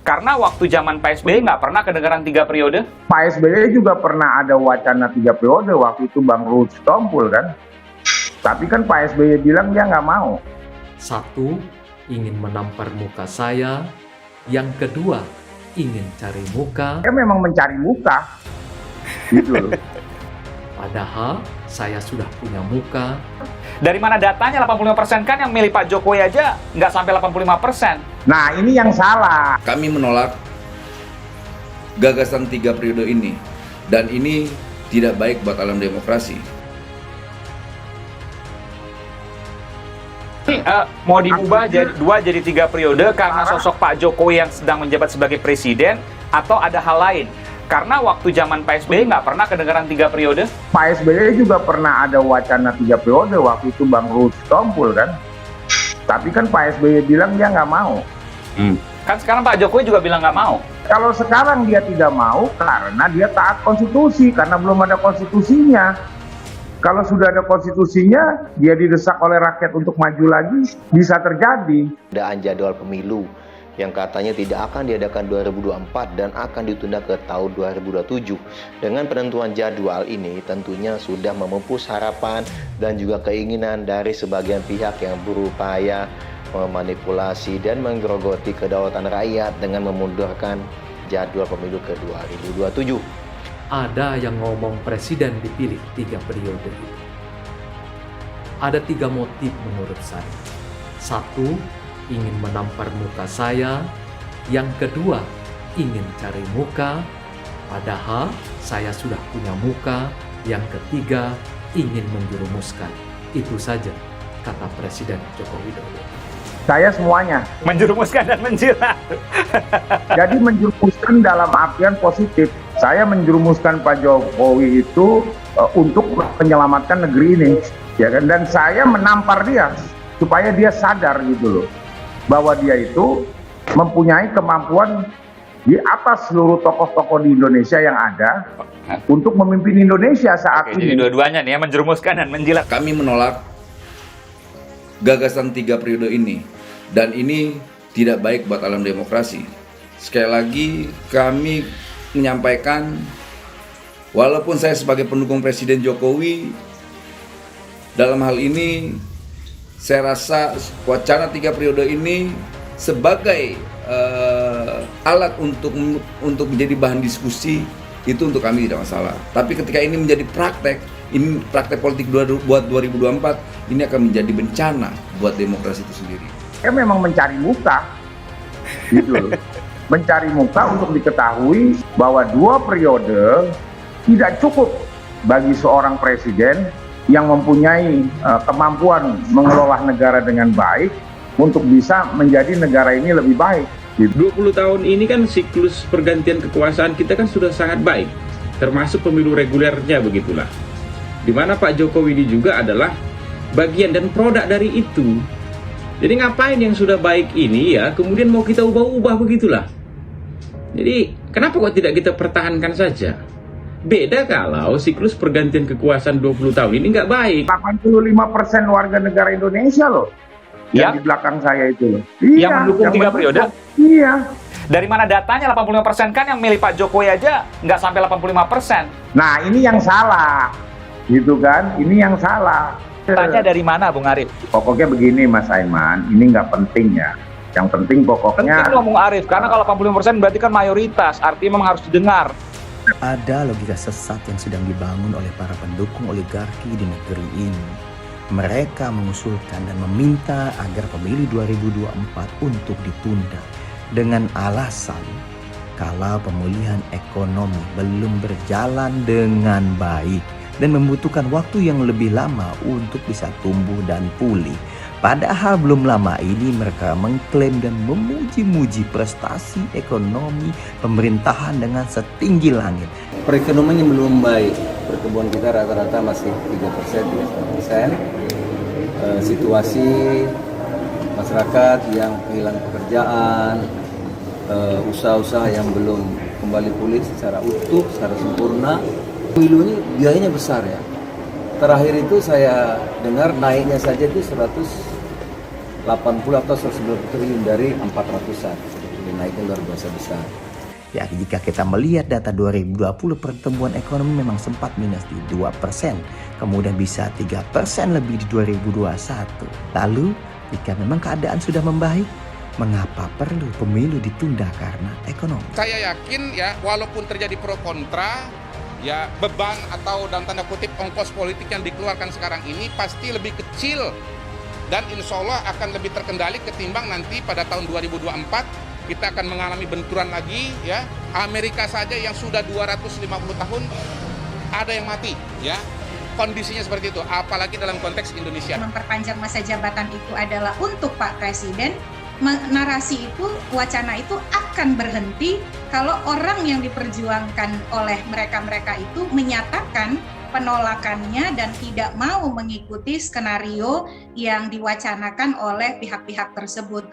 Karena waktu zaman Pak SBY nggak pernah kedengaran 3 periode. Pak SBY juga pernah ada wacana 3 periode, waktu itu Bang Ruhut Sitompul kan. Tapi kan Pak SBY bilang dia nggak mau. Satu, ingin menampar muka saya. Yang kedua, ingin cari muka. Dia memang mencari muka, gitu loh. Padahal saya sudah punya muka. Dari mana datanya 85% kan yang milih Pak Jokowi aja nggak sampai 85%. Nah, ini yang salah. Kami menolak gagasan 3 periode ini, dan ini tidak baik buat alam demokrasi. Ini mau diubah jadi 2 jadi 3 periode karena sosok Pak Jokowi yang sedang menjabat sebagai presiden, atau ada hal lain? Karena waktu zaman Pak SBY nggak pernah kedengaran 3 periode. Pak SBY juga pernah ada wacana 3 periode, waktu itu Bang Ruhut Sitompul kan. Tapi kan Pak SBY bilang dia nggak mau. Kan sekarang Pak Jokowi juga bilang nggak mau. Kalau sekarang dia tidak mau karena dia taat konstitusi, karena belum ada konstitusinya. Kalau sudah ada konstitusinya, dia didesak oleh rakyat untuk maju lagi, bisa terjadi. Penundaan jadwal pemilu yang katanya tidak akan diadakan 2024 dan akan ditunda ke tahun 2027. Dengan penentuan jadwal ini tentunya sudah memupus harapan dan juga keinginan dari sebagian pihak yang berupaya memanipulasi dan menggerogoti kedaulatan rakyat dengan memundurkan jadwal pemilu ke 2027. Ada yang ngomong presiden dipilih 3 periode itu. Ada 3 motif menurut saya. Satu, ingin menampar muka saya. Yang kedua, ingin cari muka. Padahal saya sudah punya muka. Yang ketiga, ingin menjerumuskan. Itu saja kata Presiden Joko Widodo. Saya semuanya. Menjerumuskan dan menjilat. Jadi menjerumuskan dalam artian positif. Saya menjerumuskan Pak Jokowi itu untuk menyelamatkan negeri ini, ya kan? Dan saya menampar dia supaya dia sadar gitu loh, bahwa dia itu mempunyai kemampuan di atas seluruh tokoh-tokoh di Indonesia yang ada untuk memimpin Indonesia saat Oke, ini. jadi dua-duanya nih ya, menjerumuskan dan menjilat. Kami menolak gagasan 3 periode ini, dan ini tidak baik buat alam demokrasi. Sekali lagi kami menyampaikan, walaupun saya sebagai pendukung Presiden Jokowi, dalam hal ini saya rasa wacana 3 periode ini sebagai alat untuk menjadi bahan diskusi, itu untuk kami tidak masalah. Tapi ketika ini menjadi praktek, ini praktek politik buat 2024, ini akan menjadi bencana buat demokrasi itu sendiri. Dia memang mencari muka, gitu loh. Mencari muka untuk diketahui bahwa 2 periode tidak cukup bagi seorang presiden yang mempunyai kemampuan mengelola negara dengan baik untuk bisa menjadi negara ini lebih baik. 20 tahun ini kan siklus pergantian kekuasaan kita kan sudah sangat baik, termasuk pemilu regulernya begitulah. Di mana Pak Jokowi ini juga adalah bagian dan produk dari itu. Jadi ngapain yang sudah baik ini ya kemudian mau kita ubah-ubah begitulah. Jadi kenapa kok tidak kita pertahankan saja? Beda kalau siklus pergantian kekuasaan 20 tahun ini nggak baik. 85% warga negara Indonesia loh yang di belakang saya itu loh. Yang mendukung 3 periode? Iya. Dari mana datanya 85% kan yang milih Pak Jokowi aja nggak sampai 85%. Nah, ini yang salah. Gitu kan? Ini yang salah. Tanya dari mana, Bung Arief? Pokoknya begini Mas Aiman, ini nggak penting ya. Yang penting pokoknya... Penting ngomong Arief, karena kalau 85% berarti kan mayoritas, artinya memang harus didengar. Ada logika sesat yang sedang dibangun oleh para pendukung oligarki di negeri ini. Mereka mengusulkan dan meminta agar pemilu 2024 untuk ditunda dengan alasan kalau pemulihan ekonomi belum berjalan dengan baik dan membutuhkan waktu yang lebih lama untuk bisa tumbuh dan pulih. Padahal belum lama ini mereka mengklaim dan memuji-muji prestasi ekonomi pemerintahan dengan setinggi langit. Perekonomian yang belum baik, pertumbuhan kita rata-rata masih 3%, 3,5%. Situasi masyarakat yang kehilangan pekerjaan, usaha-usaha yang belum kembali pulih secara utuh, secara sempurna. Pemilu ini biayanya besar ya. Terakhir itu saya dengar naiknya saja itu 180 atau 190 triliun dari 400-an. naiknya luar biasa besar. Ya, jika kita melihat data 2020 pertumbuhan ekonomi memang sempat minus di 2%, kemudian bisa 3% lebih di 2021. Lalu, jika memang keadaan sudah membaik, mengapa perlu pemilu ditunda karena ekonomi? Saya yakin ya, walaupun terjadi pro kontra, ya beban atau dalam tanda kutip ongkos politik yang dikeluarkan sekarang ini pasti lebih kecil dan insya Allah akan lebih terkendali ketimbang nanti pada tahun 2024 kita akan mengalami benturan lagi ya. Amerika saja yang sudah 250 tahun ada yang mati ya. Kondisinya seperti itu, apalagi dalam konteks Indonesia. Memperpanjang masa jabatan itu adalah untuk Pak Presiden. Narasi itu, wacana itu akan berhenti kalau orang yang diperjuangkan oleh mereka-mereka itu menyatakan penolakannya dan tidak mau mengikuti skenario yang diwacanakan oleh pihak-pihak tersebut.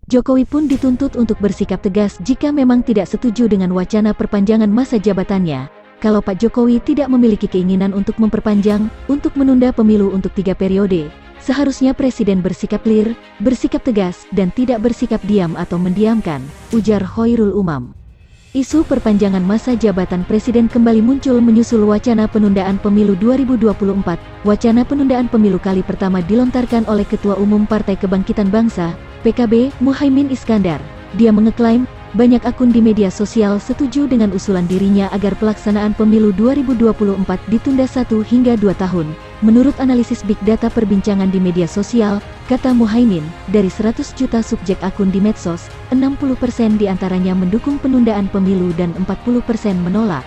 Jokowi pun dituntut untuk bersikap tegas jika memang tidak setuju dengan wacana perpanjangan masa jabatannya. Kalau Pak Jokowi tidak memiliki keinginan untuk memperpanjang, untuk menunda pemilu untuk 3 periode, seharusnya Presiden bersikap clear, bersikap tegas, dan tidak bersikap diam atau mendiamkan, ujar Khairul Umam. Isu perpanjangan masa jabatan Presiden kembali muncul menyusul wacana penundaan pemilu 2024. Wacana penundaan pemilu kali pertama dilontarkan oleh Ketua Umum Partai Kebangkitan Bangsa, PKB, Muhaimin Iskandar. Dia mengeklaim, banyak akun di media sosial setuju dengan usulan dirinya agar pelaksanaan pemilu 2024 ditunda 1 hingga 2 tahun. Menurut analisis Big Data perbincangan di media sosial, kata Muhaimin, dari 100 juta subjek akun di medsos, 60% diantaranya mendukung penundaan pemilu dan 40% menolak.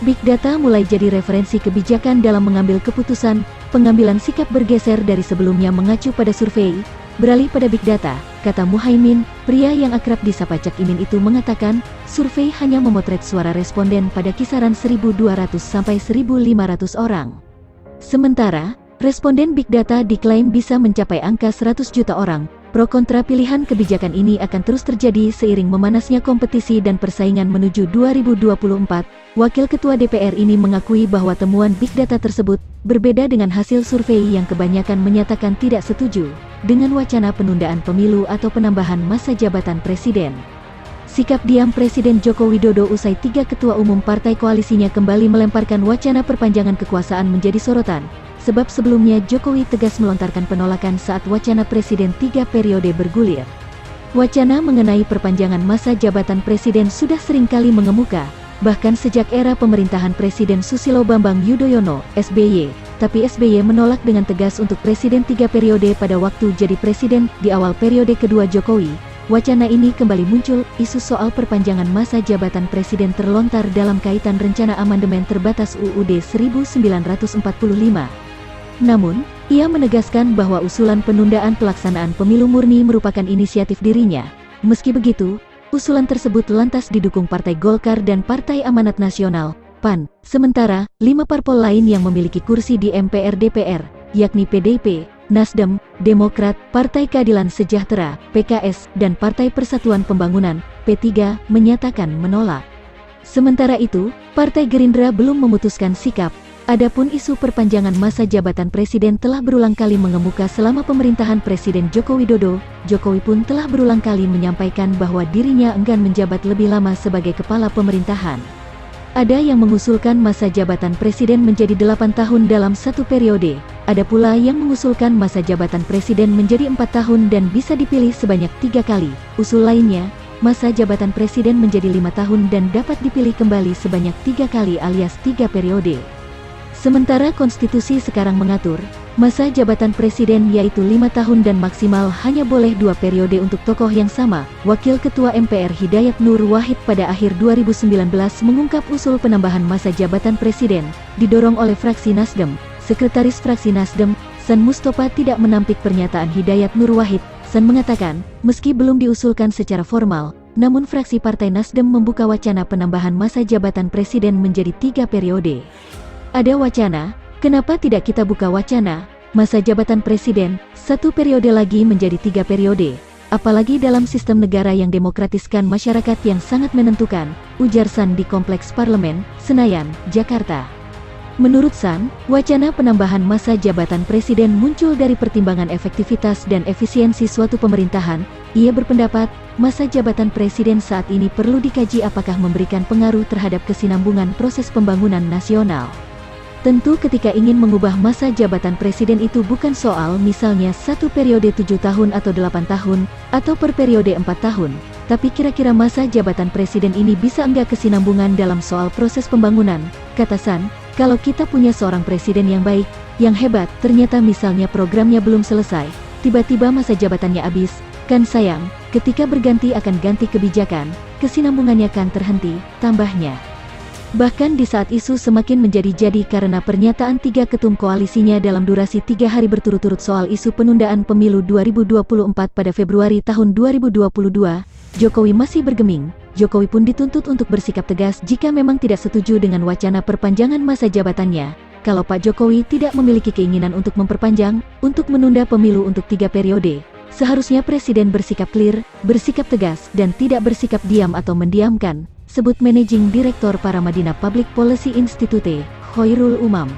Big Data mulai jadi referensi kebijakan dalam mengambil keputusan, pengambilan sikap bergeser dari sebelumnya mengacu pada survei, beralih pada Big Data, kata Muhaimin. Pria yang akrab disapa Cak Imin itu mengatakan, survei hanya memotret suara responden pada kisaran 1.200 sampai 1.500 orang. Sementara, responden Big Data diklaim bisa mencapai angka 100 juta orang. Pro kontra pilihan kebijakan ini akan terus terjadi seiring memanasnya kompetisi dan persaingan menuju 2024. Wakil Ketua DPR ini mengakui bahwa temuan Big Data tersebut berbeda dengan hasil survei yang kebanyakan menyatakan tidak setuju dengan wacana penundaan pemilu atau penambahan masa jabatan Presiden. Sikap diam Presiden Joko Widodo usai 3 ketua umum partai koalisinya kembali melemparkan wacana perpanjangan kekuasaan menjadi sorotan. Sebab sebelumnya Jokowi tegas melontarkan penolakan saat wacana Presiden 3 periode bergulir. Wacana mengenai perpanjangan masa jabatan Presiden sudah seringkali mengemuka, bahkan sejak era pemerintahan Presiden Susilo Bambang Yudhoyono, SBY. Tapi SBY menolak dengan tegas untuk Presiden 3 periode pada waktu jadi Presiden di awal periode kedua Jokowi. Wacana ini kembali muncul, isu soal perpanjangan masa jabatan Presiden terlontar dalam kaitan rencana amandemen terbatas UUD 1945. Namun, ia menegaskan bahwa usulan penundaan pelaksanaan pemilu murni merupakan inisiatif dirinya. Meski begitu, usulan tersebut lantas didukung Partai Golkar dan Partai Amanat Nasional, PAN. Sementara, 5 parpol lain yang memiliki kursi di MPR DPR, yakni PDIP, Nasdem, Demokrat, Partai Keadilan Sejahtera, PKS, dan Partai Persatuan Pembangunan, P3, menyatakan menolak. Sementara itu, Partai Gerindra belum memutuskan sikap. Adapun isu perpanjangan masa jabatan Presiden telah berulang kali mengemuka selama pemerintahan Presiden Joko Widodo. Jokowi pun telah berulang kali menyampaikan bahwa dirinya enggan menjabat lebih lama sebagai kepala pemerintahan. Ada yang mengusulkan masa jabatan Presiden menjadi 8 tahun dalam 1 periode. Ada pula yang mengusulkan masa jabatan Presiden menjadi 4 tahun dan bisa dipilih sebanyak 3 kali. Usul lainnya, masa jabatan Presiden menjadi 5 tahun dan dapat dipilih kembali sebanyak 3 kali alias 3 periode. Sementara konstitusi sekarang mengatur, masa jabatan Presiden yaitu 5 tahun dan maksimal hanya boleh 2 periode untuk tokoh yang sama. Wakil Ketua MPR Hidayat Nur Wahid pada akhir 2019 mengungkap usul penambahan masa jabatan Presiden, didorong oleh fraksi Nasdem. Sekretaris fraksi Nasdem, San Mustafa tidak menampik pernyataan Hidayat Nur Wahid. San mengatakan, meski belum diusulkan secara formal, namun fraksi Partai Nasdem membuka wacana penambahan masa jabatan Presiden menjadi 3 periode. Ada wacana, kenapa tidak kita buka wacana, masa jabatan Presiden, 1 periode lagi menjadi 3 periode. Apalagi dalam sistem negara yang demokratiskan masyarakat yang sangat menentukan, ujar San di Kompleks Parlemen, Senayan, Jakarta. Menurut San, wacana penambahan masa jabatan presiden muncul dari pertimbangan efektivitas dan efisiensi suatu pemerintahan. Ia berpendapat, masa jabatan presiden saat ini perlu dikaji apakah memberikan pengaruh terhadap kesinambungan proses pembangunan nasional. Tentu ketika ingin mengubah masa jabatan presiden itu bukan soal misalnya 1 periode 7 tahun atau 8 tahun, atau per periode 4 tahun. Tapi kira-kira masa jabatan presiden ini bisa enggak kesinambungan dalam soal proses pembangunan, kata San. Kalau kita punya seorang presiden yang baik, yang hebat, ternyata misalnya programnya belum selesai, tiba-tiba masa jabatannya habis, kan sayang, ketika berganti akan ganti kebijakan, kesinambungannya kan terhenti, tambahnya. Bahkan di saat isu semakin menjadi-jadi karena pernyataan 3 ketum koalisinya dalam durasi 3 hari berturut-turut soal isu penundaan pemilu 2024 pada Februari tahun 2022, Jokowi masih bergeming. Jokowi pun dituntut untuk bersikap tegas jika memang tidak setuju dengan wacana perpanjangan masa jabatannya. Kalau Pak Jokowi tidak memiliki keinginan untuk memperpanjang, untuk menunda pemilu untuk 3 periode, seharusnya Presiden bersikap clear, bersikap tegas, dan tidak bersikap diam atau mendiamkan, sebut Managing Director Paramadina Public Policy Institute, Khoirul Umam.